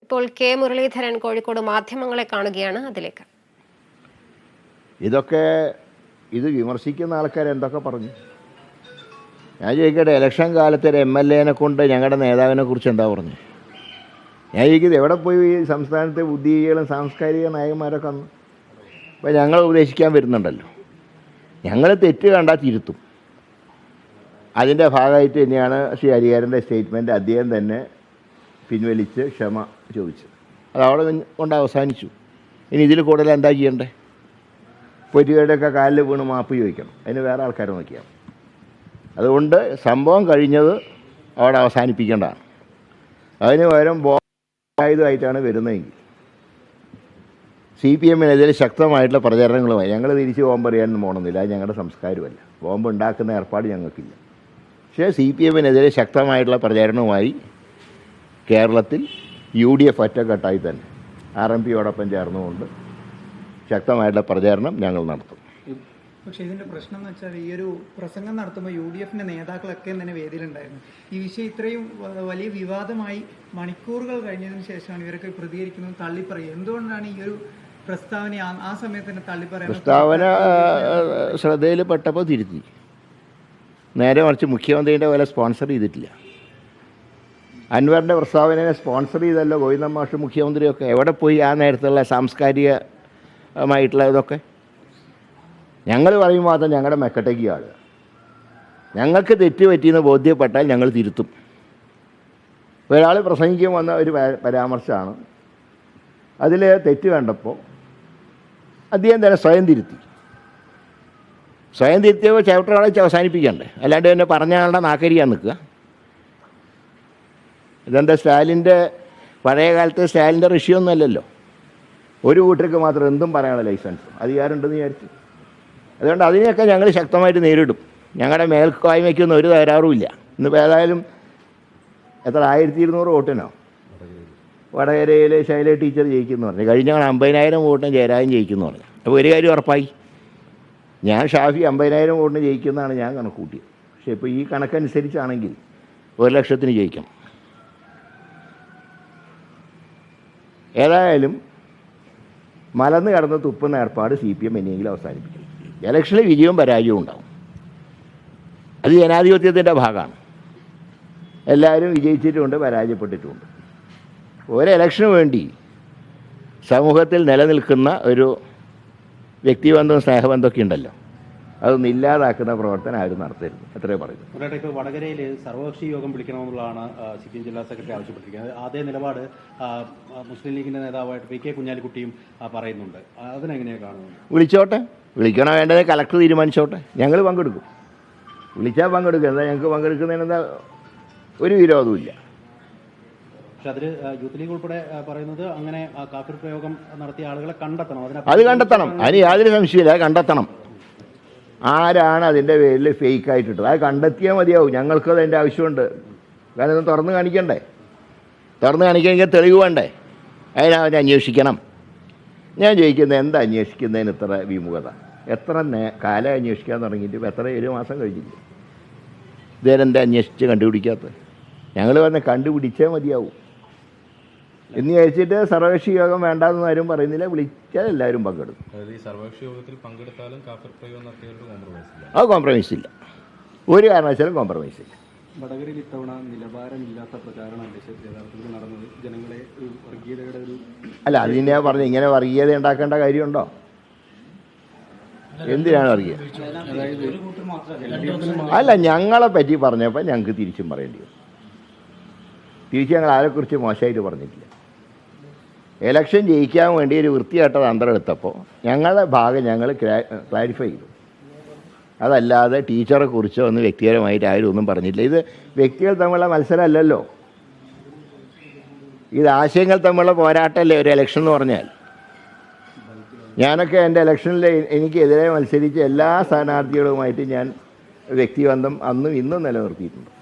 ഇപ്പോൾ കെ മുരളീധരൻ കോഴിക്കോട് മാധ്യമങ്ങളെ കാണുകയാണ്. അതിലേക്ക് ഇത് വിമർശിക്കുന്ന ആൾക്കാർ എന്തൊക്കെ പറഞ്ഞു? ഞാൻ ചോദിക്കട്ടെ, ഇലക്ഷൻ കാലത്ത് ഒരു MLA കൊണ്ട് ഞങ്ങളുടെ നേതാവിനെ കുറിച്ച് എന്താ പറഞ്ഞു? ഞാൻ ചോദിക്കുന്നത്, എവിടെ പോയി ഈ സംസ്ഥാനത്തെ ബുദ്ധിജീവികളും സാംസ്കാരിക നായകന്മാരൊക്കെ വന്നു? അപ്പോൾ ഞങ്ങൾ ഉപദേശിക്കാൻ വരുന്നുണ്ടല്ലോ. ഞങ്ങൾ തെറ്റ് കണ്ടാൽ തിരുത്തും. അതിൻ്റെ ഭാഗമായിട്ട് തന്നെയാണ് ശ്രീ ഹരിഹരൻ്റെ സ്റ്റേറ്റ്മെൻറ്റ് അദ്ദേഹം തന്നെ പിൻവലിച്ച് ക്ഷമ ചോദിച്ചത്. അത് അവിടെ കൊണ്ട് അവസാനിച്ചു. ഇനി ഇതിൽ കൂടുതൽ എന്താ ചെയ്യണ്ടേ? പൊരിയുടെയൊക്കെ കാലിൽ വീണ് മാപ്പ് ചോദിക്കണം. അതിന് വേറെ ആൾക്കാരെ നോക്കിയാൽ. അതുകൊണ്ട് സംഭവം കഴിഞ്ഞത് അവിടെ അവസാനിപ്പിക്കേണ്ടതാണ്. അതിന് പകരം ബോംബായുധമായിട്ടാണ് വരുന്നതെങ്കിൽ CPM-നെതിരെ ശക്തമായിട്ടുള്ള പ്രചരണങ്ങളുമായി ഞങ്ങൾ തിരിച്ച് ബോംബ് എറിയാനൊന്നും പോകണമെന്നില്ല. അത് ഞങ്ങളുടെ സംസ്കാരമല്ല. ബോംബ് ഉണ്ടാക്കുന്ന ഏർപ്പാട് ഞങ്ങൾക്കില്ല. പക്ഷേ CPM-നെതിരെ ശക്തമായിട്ടുള്ള പ്രചരണവുമായി കേരളത്തിൽ UDF ഒറ്റക്കെട്ടായി തന്നെ RMPയോടൊപ്പം ചേർന്നുകൊണ്ട് ശക്തമായിട്ടുള്ള പ്രചാരണം ഞങ്ങൾ നടത്തും. പക്ഷേ ഇതിൻ്റെ പ്രശ്നം എന്ന് വെച്ചാൽ, ഈ ഒരു പ്രസംഗം നടത്തുമ്പോൾ UDF-ന്റെ നേതാക്കളൊക്കെ തന്നെ വേദിയിലുണ്ടായിരുന്നു. ഈ വിഷയം ഇത്രയും വലിയ വിവാദമായി മണിക്കൂറുകൾ കഴിഞ്ഞതിന് ശേഷമാണ് ഇവരൊക്കെ പ്രതികരിക്കുന്നത്, തള്ളിപ്പറയുക. എന്തുകൊണ്ടാണ് ഈ ഒരു പ്രസ്താവന ആ സമയത്ത് തന്നെ തള്ളിപ്പറയാൻ? പ്രസ്താവന ശ്രദ്ധയിൽപ്പെട്ടപ്പോൾ തിരുത്തി. നേരെ മറിച്ച് മുഖ്യമന്ത്രിയുടെ പോലെ സ്പോൺസർ ചെയ്തിട്ടില്ല. അൻവറിൻ്റെ പ്രസ്താവനയെ സ്പോൺസർ ചെയ്തല്ലോ ഗോവിന്ദൻ മാഷ്, മുഖ്യമന്ത്രിയൊക്കെ. എവിടെ പോയി ആ നേരത്തുള്ള സാംസ്കാരികമായിട്ടുള്ള ഇതൊക്കെ? ഞങ്ങൾ പറയുമ്പോൾ മാത്രം ഞങ്ങളുടെ മെക്കട്ടേക്ക് ആളുക. ഞങ്ങൾക്ക് തെറ്റ് പറ്റിയെന്ന് ബോധ്യപ്പെട്ടാൽ ഞങ്ങൾ തിരുത്തും. ഒരാൾ പ്രസംഗിക്കാൻ വന്ന ഒരു പരാമർശമാണ്. അതിൽ തെറ്റ് കണ്ടപ്പോൾ അദ്ദേഹം തന്നെ സ്വയം തിരുത്തി. സ്വയം തിരുത്തിയപ്പോൾ ചവിട്ടൊരാളെ അവസാനിപ്പിക്കണ്ടേ? അല്ലാണ്ട് തന്നെ പറഞ്ഞ ആളുടെ നാക്കരിയാൻ നിൽക്കുക. ഇതെന്താ സ്റ്റാലിൻ്റെ പഴയ കാലത്ത് സ്റ്റാലിൻ്റെ ഋഷിയൊന്നും അല്ലല്ലോ. ഒരു കൂട്ടർക്ക് മാത്രം എന്തും പറയാനുള്ള ലൈസൻസ് അധികാരമുണ്ടെന്ന് വിചാരിച്ചു. അതുകൊണ്ട് അതിനെയൊക്കെ ഞങ്ങൾ ശക്തമായിട്ട് നേരിടും. ഞങ്ങളുടെ മേൽക്കോയ്മയ്ക്കൊന്നും ഒരു തകരാറുമില്ല. ഇന്നിപ്പോൾ ഏതായാലും 1200 വോട്ടിനോ വടകരയിൽ ശൈല ടീച്ചർ ജയിക്കുമെന്ന് പറഞ്ഞു. കഴിഞ്ഞ 50,000 വോട്ടിന് ജയരാജൻ ജയിക്കുമെന്ന് പറഞ്ഞു. അപ്പോൾ ഒരു കാര്യം ഉറപ്പായി, ഞാൻ ഷാഫി 50,000 വോട്ടിന് ജയിക്കുമെന്നാണ് ഞാൻ കണക്ക് കൂട്ടിയത്. പക്ഷേ ഇപ്പോൾ ഈ കണക്കനുസരിച്ചാണെങ്കിൽ 1,00,000 ജയിക്കണം. ഏതായാലും മലന്ന് കടന്ന് തുപ്പുന്ന ഏർപ്പാട് CPM എന്നെങ്കിലും അവസാനിപ്പിക്കണം. ഇലക്ഷനിൽ വിജയവും പരാജയവും ഉണ്ടാവും. അത് ജനാധിപത്യത്തിൻ്റെ ഭാഗമാണ്. എല്ലാവരും വിജയിച്ചിട്ടുമുണ്ട്, പരാജയപ്പെട്ടിട്ടുമുണ്ട്. ഒരു ഇലക്ഷന് വേണ്ടി സമൂഹത്തിൽ നിലനിൽക്കുന്ന ഒരു വ്യക്തിബന്ധവും സ്നേഹബന്ധമൊക്കെ ഉണ്ടല്ലോ, അതൊന്നും ഇല്ലാതാക്കുന്ന പ്രവർത്തനം ആരും നടത്തരുത്. എത്രയോ പറയുന്നു. ഇപ്പോൾ വടകരയിൽ സർവകക്ഷി യോഗം വിളിക്കണമെന്നുള്ളതാണ് CPM ജില്ലാ സെക്രട്ടറി ആവശ്യപ്പെട്ടിരിക്കുന്നത്. അതേ നിലപാട് മുസ്ലിം ലീഗിൻ്റെ നേതാവായിട്ട് PK കുഞ്ഞാലിക്കുട്ടിയും പറയുന്നുണ്ട്. അതിനെങ്ങനെയാണ് കാണുന്നത്? വിളിച്ചോട്ടെ, വിളിക്കണോ വേണ്ടത് കളക്ടർ തീരുമാനിച്ചോട്ടെ. ഞങ്ങൾ പങ്കെടുക്കും. വിളിച്ചാൽ പങ്കെടുക്കുക. എന്താ ഞങ്ങൾക്ക് പങ്കെടുക്കുന്നതിനെന്താ ഒരു വിരോധമില്ല. പക്ഷെ അതിൽ യൂത്ത് ലീഗ് ഉൾപ്പെടെ പറയുന്നത് അങ്ങനെ കാഫിർ പ്രയോഗം നടത്തിയ ആളുകളെ കണ്ടെത്തണം. അത് കണ്ടെത്തണം. അതിന് യാതൊരു സംശയമില്ല. അത് കണ്ടെത്തണം. ആരാണ് അതിൻ്റെ പേരിൽ ഫേക്കായിട്ടിട്ടത് അത് കണ്ടെത്തിയാൽ മതിയാവും. ഞങ്ങൾക്കത് അതിൻ്റെ ആവശ്യമുണ്ട്. കാരണം ഇത് തുറന്ന് കാണിക്കണ്ടേ? തുറന്ന് കാണിക്കണമെങ്കിൽ തെളിവ് വേണ്ടേ? അതിനവരെ അന്വേഷിക്കണം. ഞാൻ ചോദിക്കുന്നത്, എന്താ അന്വേഷിക്കുന്നതിന് ഇത്ര വിമുഖത? എത്ര കാലം അന്വേഷിക്കാൻ തുടങ്ങിയിട്ട് ഇപ്പോൾ എത്ര 7 മാസം കഴിഞ്ഞില്ല. ഇതേരെന്താ അന്വേഷിച്ച് കണ്ടുപിടിക്കാത്തത്? ഞങ്ങൾ പറഞ്ഞ കണ്ടുപിടിച്ചേ മതിയാവും എന്ന് വിചാരിച്ചിട്ട് സർവകക്ഷി യോഗം വേണ്ടാന്ന് ആരും പറയുന്നില്ല. വിളിച്ചാൽ എല്ലാവരും പങ്കെടുക്കും. അത് കോംപ്രമൈസ് ഇല്ല. ഒരു കാരണവശാലും കോംപ്രമൈസ് ഇല്ല. വടകരയിൽ ഇത്തവണ നിലവാരമില്ലാത്ത പ്രചാരണമല്ലേ യഥാർത്ഥത്തിൽ നടന്നത്? ജനങ്ങളെ വർഗീയതയുടെ ഒരു അല്ല, അതിനെ പറഞ്ഞ് ഇങ്ങനെ വർഗീയത ഉണ്ടാക്കേണ്ട കാര്യമുണ്ടോ? എന്തിനാണ് വർഗീയത? അല്ല, ഞങ്ങളെ പറ്റി പറഞ്ഞപ്പോൾ ഞങ്ങൾക്ക് തിരിച്ചും പറയേണ്ടി വരും. തിരിച്ച് ഞങ്ങൾ ആരെക്കുറിച്ച് മോശമായിട്ട് പറഞ്ഞിട്ടില്ല. ഇലക്ഷൻ ജയിക്കാൻ വേണ്ടി ഒരു വൃത്തികെട്ട തന്ത്രം എടുത്തപ്പോൾ ഞങ്ങളുടെ ഭാഗം ഞങ്ങൾ ക്ലാരിഫൈ ചെയ്തു. അതല്ലാതെ ടീച്ചറെ കുറിച്ചോ ഒന്നും വ്യക്തിപരമായിട്ട് ആരും ഒന്നും പറഞ്ഞിട്ടില്ല. ഇത് വ്യക്തികൾ തമ്മിലുള്ള മത്സരമല്ലല്ലോ, ഇത് ആശയങ്ങൾ തമ്മിലുള്ള പോരാട്ടമല്ലേ ഒരു ഇലക്ഷൻ എന്ന് പറഞ്ഞാൽ. ഞാനൊക്കെ എൻ്റെ ഇലക്ഷനിൽ എനിക്കെതിരെ മത്സരിച്ച എല്ലാ സ്ഥാനാർത്ഥികളുമായിട്ട് ഞാൻ വ്യക്തിബന്ധം അന്നും ഇന്നും നിലനിർത്തിയിട്ടുണ്ട്.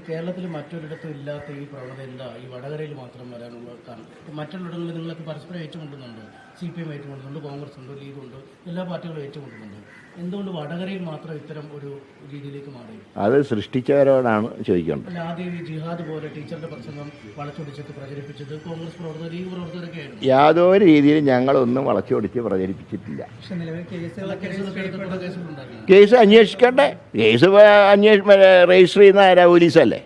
കേരളത്തിൽ മറ്റൊരിടത്തും ഇല്ലാത്ത ഈ പ്രവണത എന്താ ഈ വടകരയിൽ മാത്രം വരാനുള്ള കാരണം? മറ്റുള്ളിടങ്ങളിൽ നിങ്ങളൊക്കെ പരസ്പരം ഏറ്റുമുട്ടുന്നുണ്ട്. CPM ഏറ്റുമുട്ടുന്നുണ്ട്, കോൺഗ്രസ് ഉണ്ട്, ലീഗ് ഉണ്ട്, എല്ലാ പാർട്ടികളും ഏറ്റുമുട്ടുന്നുണ്ട്. എന്തുകൊണ്ട് വടകരയിൽ മാത്രം ഇത്തരം ഒരു രീതിയിലേക്ക് മാറി? അത് സൃഷ്ടിച്ചവരോടാണ് ചോദിക്കേണ്ടത്. അല്ല, ആദ്യം ഈ ജിഹാദ് പോലെ ടീച്ചറുടെ പ്രസംഗം വളച്ചൊടിച്ചൊക്കെ പ്രചരിപ്പിച്ചത് കോൺഗ്രസ് പ്രവർത്തകർ, ലീഗ് പ്രവർത്തകരൊക്കെ ആയിരുന്നു. യാതൊരു രീതിയിലും ഞങ്ങളൊന്നും വളച്ചൊടിച്ച് പ്രചരിപ്പിച്ചിട്ടില്ല. പക്ഷെ നിലവിൽ കേസുകളൊക്കെ കേസുണ്ടായിരുന്നു. കേസ് അന്വേഷിക്കട്ടെ. കേസ് രജിസ്റ്റർ ചെയ്യുന്ന ആരാ? പോലീസല്ലേ,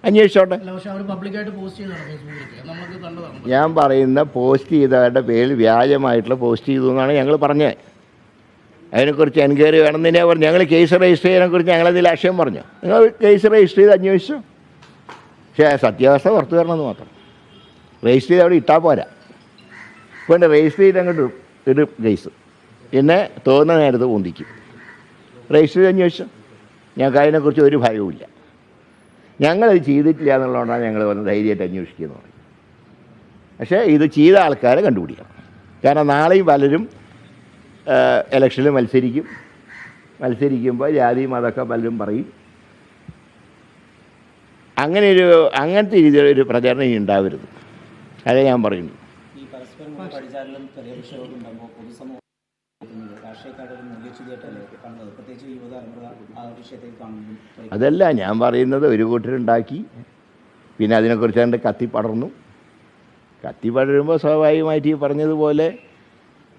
അന്വേഷിച്ചോട്ടെ. അല്ല, പക്ഷെ അവർ പബ്ലിക്കായിട്ട് പോസ്റ്റ് ചെയ്തതാണ് ഫേസ്ബുക്കിലൊക്കെ, നമുക്ക് കണ്ടതാണ്. ഞാൻ പറയുന്ന പോസ്റ്റ് ചെയ്തവരുടെ പേരിൽ വ്യാജമായിട്ടുള്ള പോസ്റ്റ് ചെയ്തു എന്നാണ് ഞങ്ങൾ പറഞ്ഞത്. അതിനെക്കുറിച്ച് എൻക്വയറി വേണമെന്നതിനെ പറഞ്ഞു. ഞങ്ങൾ കേസ് രജിസ്റ്റർ ചെയ്യുന്നതിനെക്കുറിച്ച് ഞങ്ങളതിൽ ആശയം പറഞ്ഞു. നിങ്ങൾ കേസ് രജിസ്റ്റർ ചെയ്ത് അന്വേഷിച്ചു, പക്ഷേ സത്യാവസ്ഥ പുറത്തു വരണമെന്ന് മാത്രം. രജിസ്റ്റർ ചെയ്ത് അവിടെ ഇട്ടാൽ പോരാ. ഇപ്പോൾ രജിസ്റ്റർ ചെയ്ത് അങ്ങോട്ട് ഇടും കേസ്, പിന്നെ തോന്നുന്ന നേരത്ത് പൊന്തിക്കും. രജിസ്റ്റർ ചെയ്ത് അന്വേഷിച്ചു. ഞങ്ങൾക്ക് അതിനെക്കുറിച്ച് ഒരു ഭയവുമില്ല. ഞങ്ങളത് ചെയ്തിട്ടില്ല എന്നുള്ളതുകൊണ്ടാണ് ഞങ്ങൾ വന്ന് ധൈര്യമായിട്ട് അന്വേഷിക്കുന്നത് പറയും. പക്ഷേ ഇത് ചെയ്ത ആൾക്കാരെ കണ്ടുപിടിക്കണം. കാരണം നാളെയും പലരും ഇലക്ഷനിൽ മത്സരിക്കുമ്പോൾ ജാതി മതമൊക്കെ പലരും പറയും. അങ്ങനത്തെ രീതിയിലൊരു പ്രചരണം ഇനി ഉണ്ടാവരുത്. അതേ ഞാൻ പറയുന്നു. ഈ പരസ്പരം പഠിച്ചാലും ചെറിയ വിഷയമൊക്കെ ഉണ്ടാകുമ്പോൾ പൊതുസമൂഹം രാഷ്ട്രീയക്കാരുടെ മുഖ്യചിതയായിട്ടല്ലേ കാണുന്നത്, പ്രത്യേകിച്ച് യുവതലമുറ ആ വിഷയത്തിൽ കാണുന്നു. അതല്ല ഞാൻ പറയുന്നത്. ഒരു കൂട്ടരുണ്ടാക്കി, പിന്നെ അതിനെക്കുറിച്ച് കത്തി പടർന്നു. കത്തി പടരുമ്പോൾ സ്വാഭാവികമായിട്ട് ഈ പറഞ്ഞതുപോലെ